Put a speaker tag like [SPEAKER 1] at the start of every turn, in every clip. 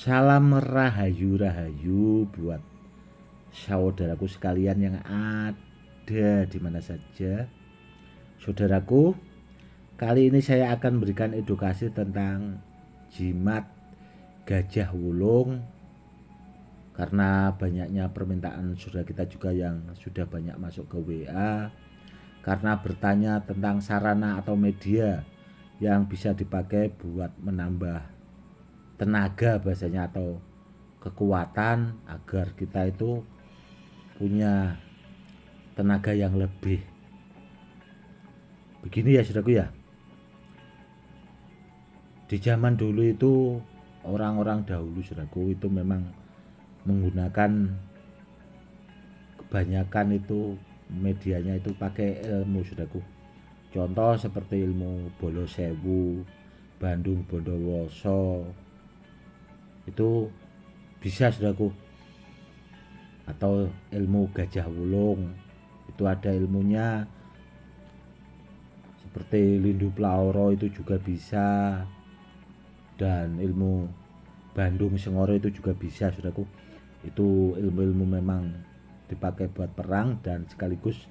[SPEAKER 1] Salam rahayu buat saudaraku sekalian yang ada di mana saja. Saudaraku, kali ini saya akan berikan edukasi tentang jimat gajah wulung, karena banyaknya permintaan saudara kita juga yang sudah banyak masuk ke WA karena bertanya tentang sarana atau media yang bisa dipakai buat menambah tenaga bahasanya atau kekuatan agar kita itu punya tenaga yang lebih. Begini ya saudaraku ya, di zaman dulu itu orang-orang dahulu saudaraku itu memang menggunakan kebanyakan itu medianya itu pakai ilmu saudaraku. Contoh seperti ilmu Bolo Sewu, Bandung Bondowoso, itu bisa saudaraku. Atau ilmu gajah wulung, itu ada ilmunya. Seperti Lindu Plaoro itu juga bisa, dan ilmu Bandung Sengoro itu juga bisa saudaraku. Itu ilmu-ilmu memang dipakai buat perang dan sekaligus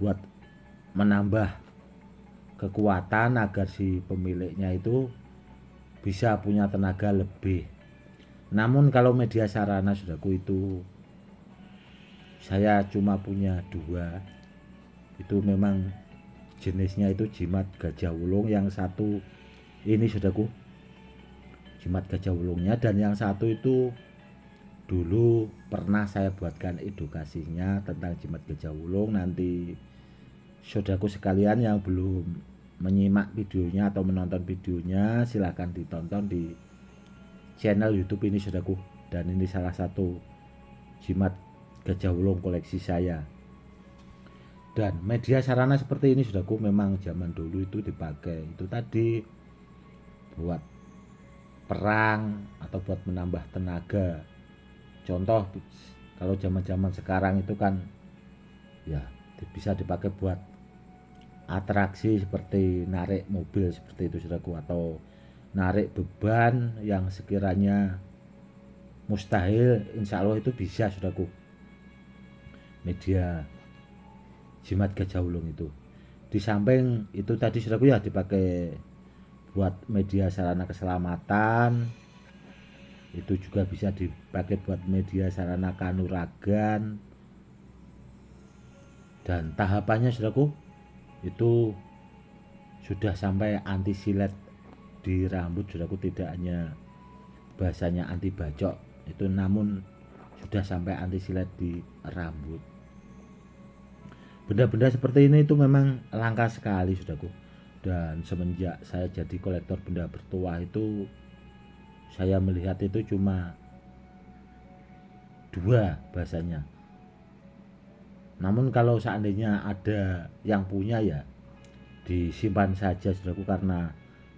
[SPEAKER 1] buat menambah kekuatan agar si pemiliknya itu bisa punya tenaga lebih. Namun kalau media sarana saudaraku itu saya cuma punya 2. Itu memang jenisnya itu jimat gajah wulung. Yang satu ini saudaraku, jimat gajah wulungnya, dan yang satu itu dulu pernah saya buatkan edukasinya tentang jimat gajah wulung. Nanti saudaraku sekalian yang belum menyimak videonya atau menonton videonya, silahkan ditonton di channel YouTube ini saudaraku. Dan ini salah satu jimat gajah wulung koleksi saya. Dan media sarana seperti ini saudaraku memang zaman dulu itu dipakai itu tadi buat perang atau buat menambah tenaga. Contoh kalau zaman-zaman sekarang itu kan ya bisa dipakai buat atraksi seperti narik mobil seperti itu saudaraku, atau narik beban yang sekiranya mustahil, insya Allah itu bisa saudaraku. Media jimat gajah wulung itu di samping itu tadi saudaraku ya dipakai buat media sarana keselamatan, itu juga bisa dipakai buat media sarana kanuragan. Dan tahapannya saudaraku itu sudah sampai anti silet di rambut saudaraku, tidak hanya bahasanya anti bacok itu, namun sudah sampai anti silet di rambut. Benda-benda seperti ini itu memang langka sekali saudaraku. Dan semenjak saya jadi kolektor benda bertuah itu, saya melihat itu cuma 2 bahasanya. Namun kalau seandainya ada yang punya ya disimpan saja saudaraku, karena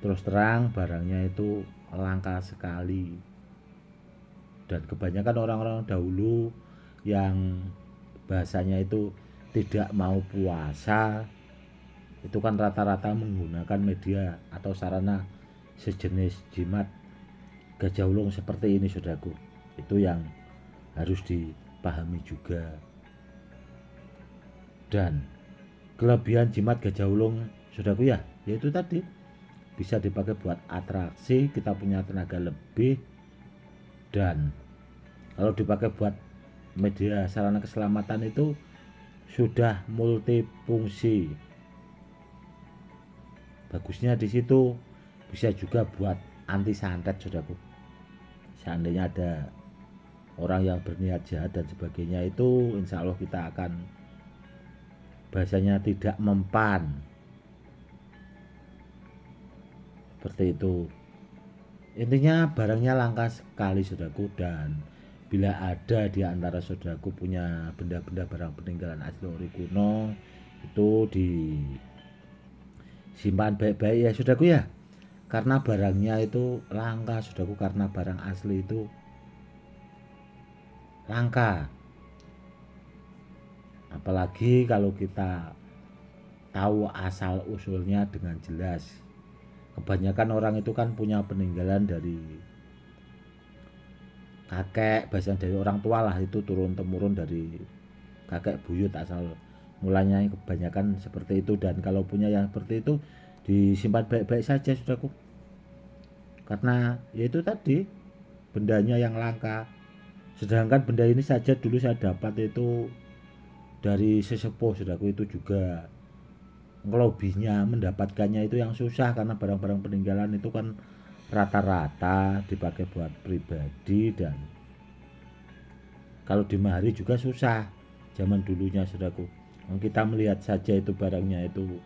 [SPEAKER 1] terus terang barangnya itu langka sekali. Dan kebanyakan orang-orang dahulu yang bahasanya itu tidak mau puasa itu kan rata-rata menggunakan media atau sarana sejenis jimat gajah wulung seperti ini saudaraku. Itu yang harus dipahami juga. Dan kelebihan jimat gajah wulung saudaraku ya, yaitu tadi bisa dipakai buat atraksi, kita punya tenaga lebih. Dan kalau dipakai buat media sarana keselamatan itu sudah multifungsi. Bagusnya di situ bisa juga buat anti santet saudaraku. Seandainya ada orang yang berniat jahat dan sebagainya itu, insya Allah kita akan bahasanya tidak mempan. Seperti itu. Intinya barangnya langka sekali saudaraku. Dan bila ada di antara saudaraku punya benda-benda barang peninggalan asli ori kuno, itu disimpan baik-baik ya saudaraku ya, karena barangnya itu langka saudaraku, karena barang asli itu langka. Apalagi kalau kita tahu asal usulnya dengan jelas. Kebanyakan orang itu kan punya peninggalan dari kakek, bahasa dari orang tua lah, itu turun temurun dari kakek buyut asal mulanya kebanyakan seperti itu. Dan kalau punya yang seperti itu disimpan baik-baik saja saudaraku, karena ya itu tadi bendanya yang langka. Sedangkan benda ini saja dulu saya dapat itu dari sesepuh saudaraku, itu juga ngelobihnya mendapatkannya itu yang susah, karena barang-barang peninggalan itu kan rata-rata dipakai buat pribadi, dan kalau dimahari juga susah zaman dulunya saudaraku. Kita melihat saja itu barangnya itu,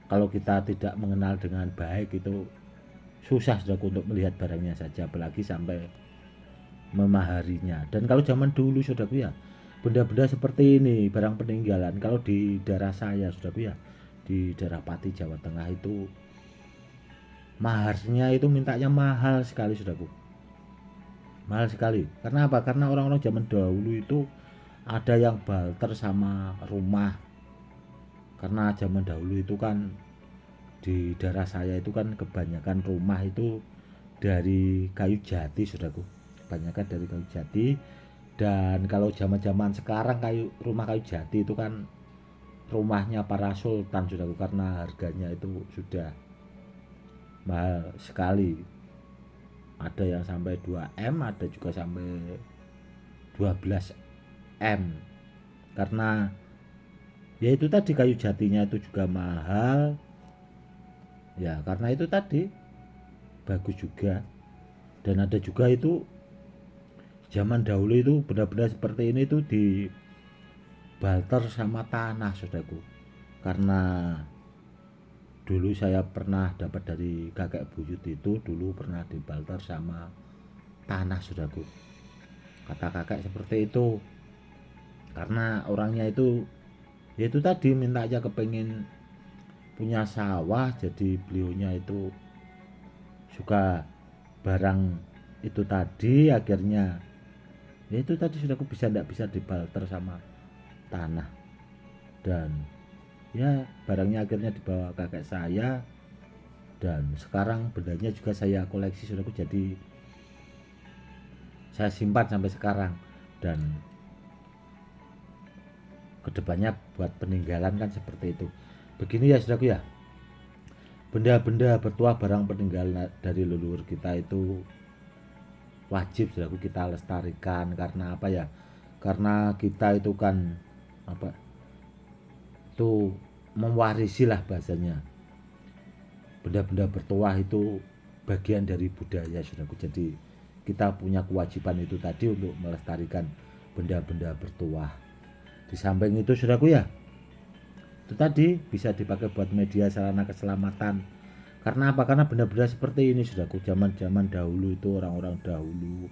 [SPEAKER 1] kalau kita tidak mengenal dengan baik itu susah saudaraku untuk melihat barangnya saja, apalagi sampai memaharinya. Dan kalau zaman dulu saudaraku ya, benda-benda seperti ini, barang peninggalan, kalau di daerah saya saudaraku ya, di daerah Pati Jawa Tengah itu maharnya itu mintanya mahal sekali saudaraku, mahal sekali. Karena apa? Karena orang-orang zaman dahulu itu ada yang barter sama rumah. Karena zaman dahulu itu kan di daerah saya itu kan kebanyakan rumah itu dari kayu jati saudaraku, kebanyakan dari kayu jati. Dan kalau zaman-zaman sekarang rumah kayu jati itu kan rumahnya para sultan saudaraku, karena harganya itu sudah mahal sekali. Ada yang sampai 2M, ada juga sampai 12M. Karena ya itu tadi kayu jatinya itu juga mahal. Ya karena itu tadi bagus juga. Dan ada juga itu zaman dahulu itu benda-benda seperti ini itu di barter sama tanah saudaraku. Karena dulu saya pernah dapat dari kakek buyut itu, dulu pernah dibarter sama tanah saudaraku. Kata kakek seperti itu, karena orangnya itu ya itu tadi minta aja kepengen punya sawah, jadi beliaunya itu suka barang itu tadi, akhirnya ya itu tadi saudaraku tidak bisa dibarter sama tanah. Dan ya barangnya akhirnya dibawa kakek saya, dan sekarang bendanya juga saya koleksi saudaraku, jadi saya simpan sampai sekarang. Dan kedepannya buat peninggalan kan seperti itu. Begini ya saudaraku ya, benda-benda bertuah barang peninggalan dari leluhur kita itu wajib saudaraku kita lestarikan. Karena apa ya, karena kita itu kan apa itu mewarisi lah bahasanya. Benda-benda bertuah itu bagian dari budaya saudaraku, jadi kita punya kewajiban itu tadi untuk melestarikan benda-benda bertuah. Di samping itu saudaraku ya, itu tadi bisa dipakai buat media sarana keselamatan. Karena apa? Karena benda-benda seperti ini saudaraku, zaman-zaman dahulu itu orang-orang dahulu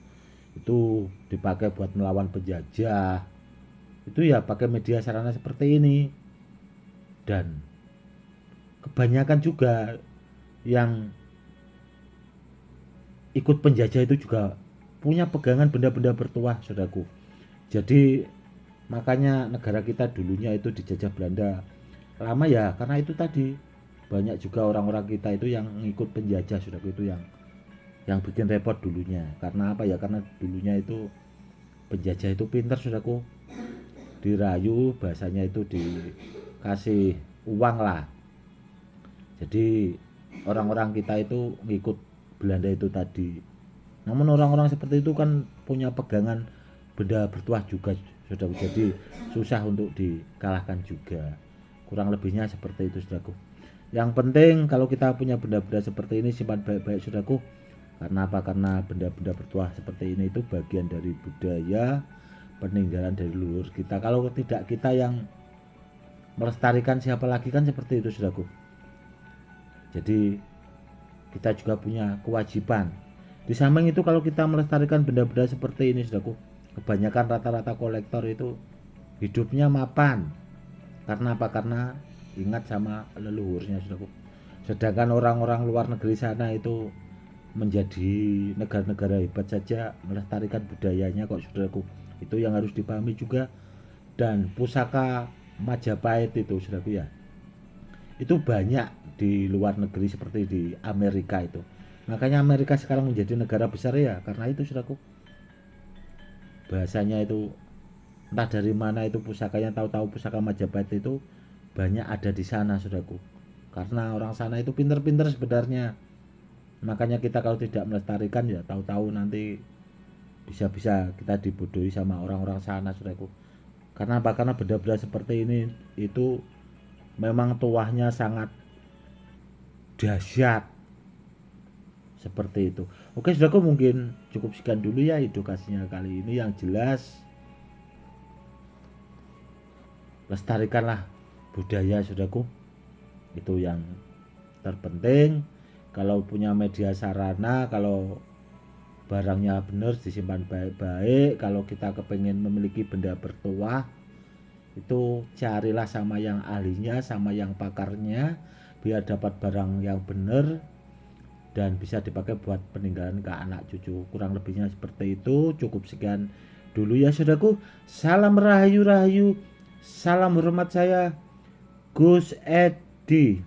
[SPEAKER 1] itu dipakai buat melawan penjajah. Itu ya pakai media sarana seperti ini. Dan kebanyakan juga yang ikut penjajah itu juga punya pegangan benda-benda bertuah saudaraku. Jadi makanya negara kita dulunya itu dijajah Belanda lama ya, karena itu tadi banyak juga orang-orang kita itu yang ngikut penjajah saudaraku, itu yang bikin repot dulunya. Karena apa ya, karena dulunya itu penjajah itu pintar saudaraku, dirayu, bahasanya itu dikasih uang lah. Jadi orang-orang kita itu ngikut Belanda itu tadi. Namun orang-orang seperti itu kan punya pegangan benda bertuah juga saudaraku, jadi susah untuk dikalahkan juga. Kurang lebihnya seperti itu saudaraku. Yang penting kalau kita punya benda-benda seperti ini simpan baik-baik saudaraku. Karena apa? Karena benda-benda bertuah seperti ini itu bagian dari budaya peninggalan dari leluhur kita. Kalau tidak kita yang melestarikan, siapa lagi, kan seperti itu saudaraku. Jadi kita juga punya kewajiban. Di samping itu kalau kita melestarikan benda-benda seperti ini saudaraku, kebanyakan rata-rata kolektor itu hidupnya mapan. Karena apa? Karena ingat sama leluhurnya saudaraku. Sedangkan orang-orang luar negeri sana itu menjadi negara-negara hebat saja melestarikan budayanya kok saudaraku. Itu yang harus dipahami juga. Dan pusaka Majapahit itu saudaraku ya, itu banyak di luar negeri seperti di Amerika itu. Makanya Amerika sekarang menjadi negara besar ya karena itu saudaraku. Bahasanya itu entah dari mana itu pusakanya, tahu-tahu pusaka Majapahit itu banyak ada di sana saudaraku. Karena orang sana itu pinter-pinter sebenarnya. Makanya kita kalau tidak melestarikan ya tahu-tahu nanti bisa-bisa kita dibodohi sama orang-orang sana saudaraku. Karena apa? Karena benda-benda seperti ini itu memang tuahnya sangat dahsyat seperti itu. Oke saudaraku, mungkin cukup sekian dulu ya edukasinya kali ini. Yang jelas lestarikanlah budaya saudaraku, itu yang terpenting. Kalau punya media sarana, kalau barangnya benar disimpan baik-baik, kalau kita kepengen memiliki benda bertuah itu carilah sama yang ahlinya, sama yang pakarnya, biar dapat barang yang benar dan bisa dipakai buat peninggalan ke anak cucu. Kurang lebihnya seperti itu. Cukup sekian dulu ya saudaraku. Salam rahayu rahayu, salam hormat, saya Gus Edi.